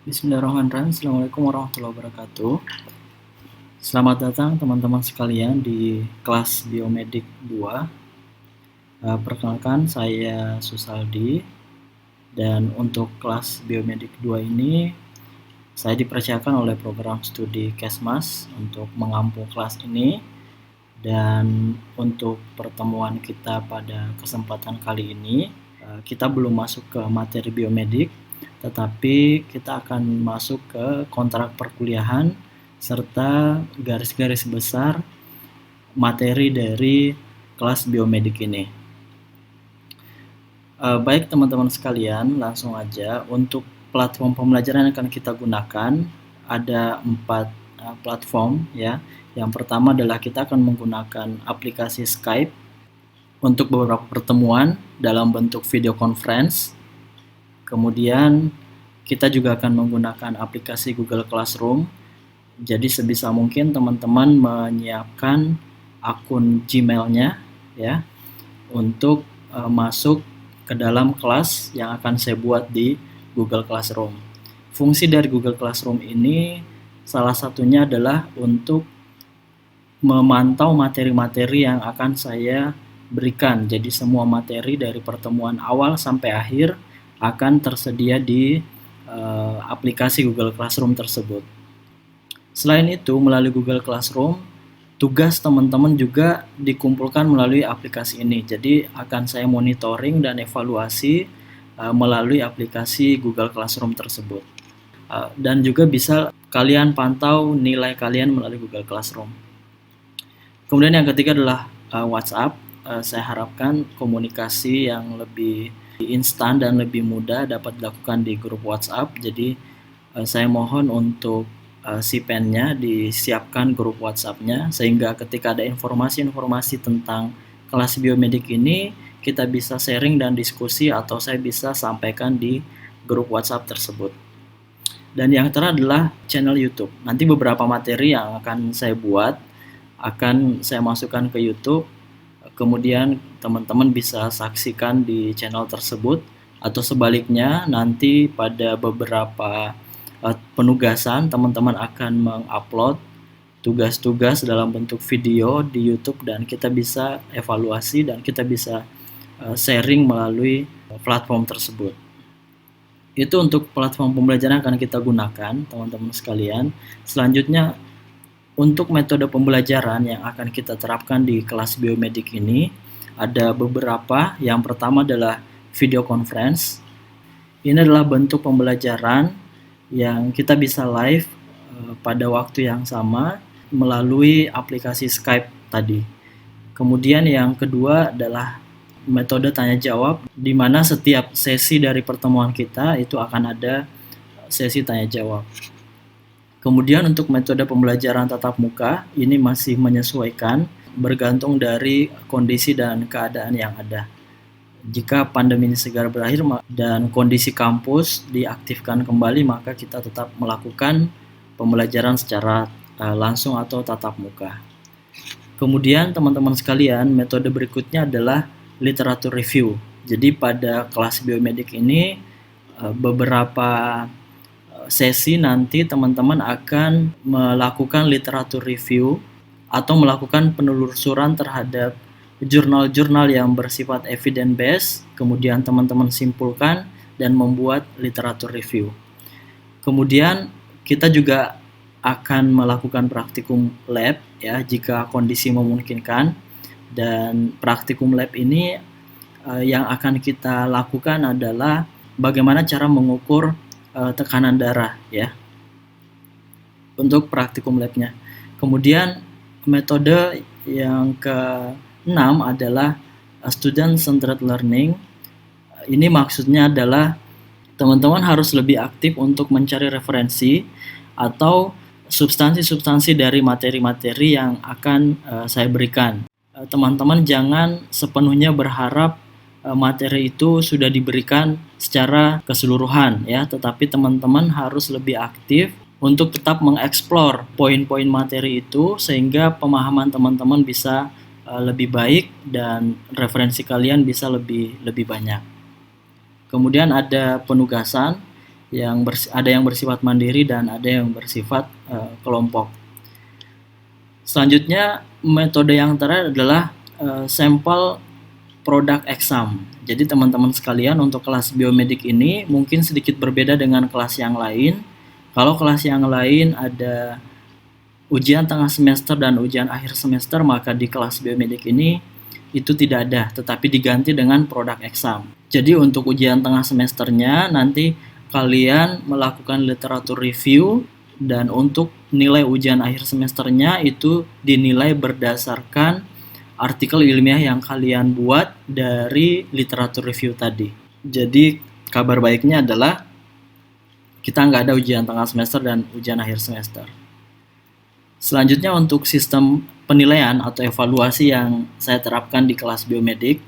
Bismillahirrahmanirrahim. Assalamualaikum warahmatullahi wabarakatuh. Selamat datang teman-teman sekalian di kelas Biomedik 2. Perkenalkan, saya Susaldi. Dan untuk kelas Biomedik 2 ini saya dipercayakan oleh program studi Kesmas untuk mengampu kelas ini. Dan untuk pertemuan kita pada kesempatan kali ini, kita belum masuk ke materi biomedik, tetapi kita akan masuk ke kontrak perkuliahan serta garis-garis besar materi dari kelas biomedik ini. Baik teman-teman sekalian, langsung aja. Untuk platform pembelajaran yang akan kita gunakan ada 4 platform ya. Yang pertama adalah kita akan menggunakan aplikasi Skype untuk beberapa pertemuan dalam bentuk video conference. Kemudian kita juga akan menggunakan aplikasi Google Classroom. Jadi sebisa mungkin teman-teman menyiapkan akun Gmail-nya ya untuk masuk ke dalam kelas yang akan saya buat di Google Classroom. Fungsi dari Google Classroom ini salah satunya adalah untuk memantau materi-materi yang akan saya berikan. Jadi semua materi dari pertemuan awal sampai akhir akan tersedia di aplikasi Google Classroom tersebut. Selain itu, melalui Google Classroom, tugas teman-teman juga dikumpulkan melalui aplikasi ini. Jadi akan saya monitoring dan evaluasi melalui aplikasi Google Classroom tersebut. Dan juga bisa kalian pantau nilai kalian melalui Google Classroom. Kemudian yang ketiga adalah WhatsApp. Saya harapkan komunikasi yang lebih instan dan lebih mudah dapat dilakukan di grup WhatsApp. Jadi saya mohon untuk si pen-nya disiapkan grup WhatsApp-nya sehingga ketika ada informasi-informasi tentang kelas biomedik ini kita bisa sharing dan diskusi atau saya bisa sampaikan di grup WhatsApp tersebut. Dan yang terakhir adalah channel YouTube. Nanti beberapa materi yang akan saya buat akan saya masukkan ke YouTube. Kemudian teman-teman bisa saksikan di channel tersebut atau sebaliknya nanti pada beberapa penugasan teman-teman akan mengupload tugas-tugas dalam bentuk video di YouTube dan kita bisa evaluasi dan kita bisa sharing melalui platform tersebut. Itu untuk platform pembelajaran yang akan kita gunakan teman-teman sekalian. Selanjutnya untuk metode pembelajaran yang akan kita terapkan di kelas biomedik ini ada beberapa. Yang pertama adalah video conference. Ini adalah bentuk pembelajaran yang kita bisa live pada waktu yang sama melalui aplikasi Skype tadi. Kemudian yang kedua adalah metode tanya jawab, di mana setiap sesi dari pertemuan kita itu akan ada sesi tanya jawab. Kemudian untuk metode pembelajaran tatap muka ini masih menyesuaikan bergantung dari kondisi dan keadaan yang ada. Jika pandemi ini segera berakhir dan kondisi kampus diaktifkan kembali, maka kita tetap melakukan pembelajaran secara langsung atau tatap muka. Kemudian teman-teman sekalian, metode berikutnya adalah literatur review. Jadi pada kelas biomedik ini beberapa sesi nanti teman-teman akan melakukan literatur review atau melakukan penelusuran terhadap jurnal-jurnal yang bersifat evidence based, kemudian teman-teman simpulkan dan membuat literatur review. Kemudian kita juga akan melakukan praktikum lab ya jika kondisi memungkinkan, dan praktikum lab ini yang akan kita lakukan adalah bagaimana cara mengukur tekanan darah ya untuk praktikum labnya. Kemudian metode yang ke-6 adalah student centered learning. Ini maksudnya adalah teman-teman harus lebih aktif untuk mencari referensi atau substansi-substansi dari materi-materi yang akan saya berikan. Teman-teman jangan sepenuhnya berharap materi itu sudah diberikan secara keseluruhan ya, tetapi teman-teman harus lebih aktif untuk tetap mengeksplor poin-poin materi itu sehingga pemahaman teman-teman bisa lebih baik dan referensi kalian bisa lebih banyak. Kemudian ada penugasan. ada yang bersifat mandiri dan ada yang bersifat kelompok. Selanjutnya metode yang terakhir adalah sampel product exam. Jadi teman-teman sekalian, untuk kelas biomedik ini mungkin sedikit berbeda dengan kelas yang lain. Kalau kelas yang lain ada ujian tengah semester dan ujian akhir semester, maka di kelas biomedik ini itu tidak ada, tetapi diganti dengan product exam. Jadi untuk ujian tengah semesternya nanti kalian melakukan literatur review, dan untuk nilai ujian akhir semesternya itu dinilai berdasarkan artikel ilmiah yang kalian buat dari literatur review tadi. Jadi kabar baiknya adalah kita nggak ada ujian tengah semester dan ujian akhir semester. Selanjutnya untuk sistem penilaian atau evaluasi yang saya terapkan di kelas biomedik.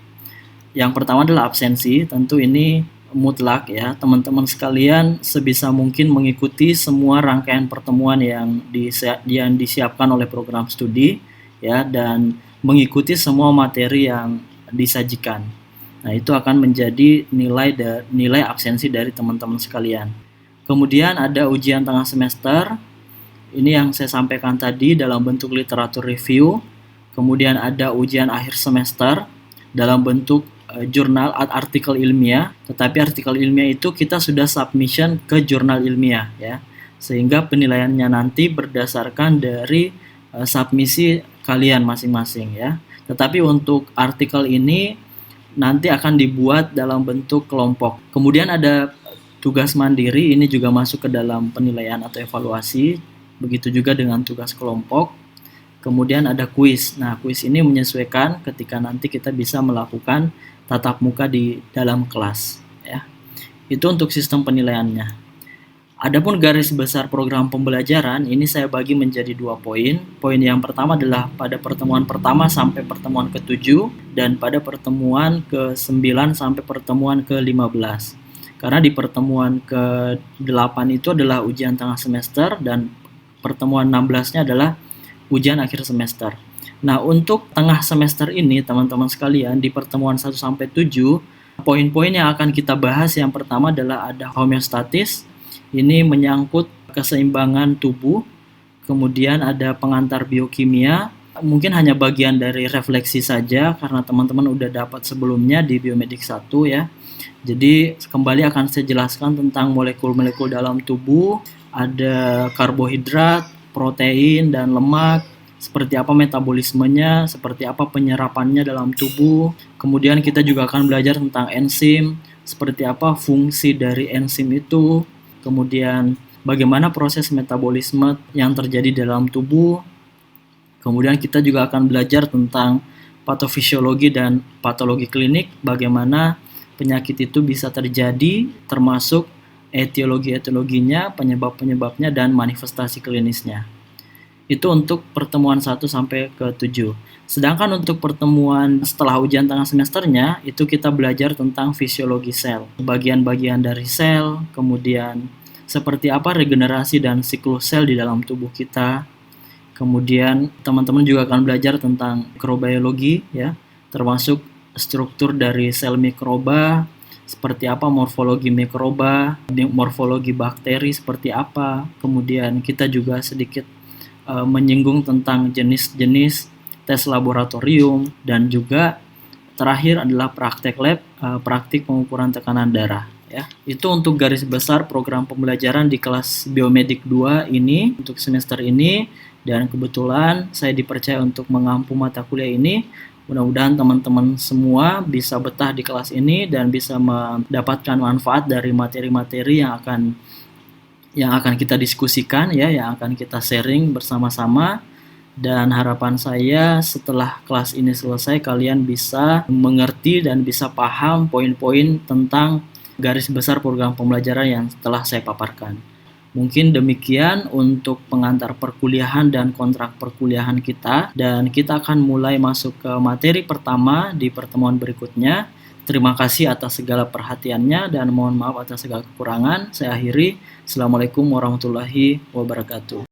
Yang pertama adalah absensi, tentu ini mutlak ya, teman-teman sekalian sebisa mungkin mengikuti semua rangkaian pertemuan yang disiapkan oleh program studi ya, dan mengikuti semua materi yang disajikan. Nah, itu akan menjadi nilai absensi dari teman-teman sekalian. Kemudian ada ujian tengah semester. Ini yang saya sampaikan tadi dalam bentuk literatur review. Kemudian ada ujian akhir semester dalam bentuk jurnal artikel ilmiah, tetapi artikel ilmiah itu kita sudah submission ke jurnal ilmiah ya, sehingga penilaiannya nanti berdasarkan dari submisi kalian masing-masing ya. Tetapi untuk artikel ini nanti akan dibuat dalam bentuk kelompok. Kemudian ada tugas mandiri, ini juga masuk ke dalam penilaian atau evaluasi, begitu juga dengan tugas kelompok. Kemudian ada kuis. Nah, kuis ini menyesuaikan ketika nanti kita bisa melakukan tatap muka di dalam kelas ya. Itu untuk sistem penilaiannya. Adapun garis besar program pembelajaran ini saya bagi menjadi 2 poin. Poin yang pertama adalah pada pertemuan pertama sampai pertemuan ke-7 dan pada pertemuan ke-9 sampai pertemuan ke-15. Karena di pertemuan ke-8 itu adalah ujian tengah semester dan pertemuan 16-nya adalah ujian akhir semester. Nah, untuk tengah semester ini teman-teman sekalian di pertemuan 1 sampai 7, poin-poin yang akan kita bahas yang pertama adalah ada homeostatis. Ini menyangkut keseimbangan tubuh. Kemudian ada pengantar biokimia. Mungkin hanya bagian dari refleksi saja karena teman-teman udah dapat sebelumnya di biomedik 1 ya. Jadi kembali akan saya jelaskan tentang molekul-molekul dalam tubuh, ada karbohidrat, protein, dan lemak, seperti apa metabolismenya, seperti apa penyerapannya dalam tubuh. Kemudian kita juga akan belajar tentang enzim, seperti apa fungsi dari enzim itu. Kemudian bagaimana proses metabolisme yang terjadi dalam tubuh. Kemudian kita juga akan belajar tentang patofisiologi dan patologi klinik, bagaimana penyakit itu bisa terjadi, termasuk etiologinya, penyebab-penyebabnya, dan manifestasi klinisnya. Itu untuk pertemuan 1 sampai ke-7. Sedangkan untuk pertemuan setelah ujian tengah semesternya, itu kita belajar tentang fisiologi sel, bagian-bagian dari sel, kemudian seperti apa regenerasi dan siklus sel di dalam tubuh kita. Kemudian teman-teman juga akan belajar tentang mikrobiologi ya, termasuk struktur dari sel mikroba, seperti apa morfologi mikroba, morfologi bakteri seperti apa. Kemudian kita juga sedikit menyinggung tentang jenis-jenis tes laboratorium, dan juga terakhir adalah praktek lab, praktik pengukuran tekanan darah ya. Itu untuk garis besar program pembelajaran di kelas biomedik 2 ini untuk semester ini, dan kebetulan saya dipercaya untuk mengampu mata kuliah ini. Mudah-mudahan teman-teman semua bisa betah di kelas ini dan bisa mendapatkan manfaat dari materi-materi yang akan kita diskusikan ya, yang akan kita sharing bersama-sama. Dan harapan saya setelah kelas ini selesai kalian bisa mengerti dan bisa paham poin-poin tentang garis besar program pembelajaran yang telah saya paparkan. Mungkin demikian untuk pengantar perkuliahan dan kontrak perkuliahan kita, dan kita akan mulai masuk ke materi pertama di pertemuan berikutnya. Terima kasih atas segala perhatiannya dan mohon maaf atas segala kekurangan. Saya akhiri. Assalamualaikum warahmatullahi wabarakatuh.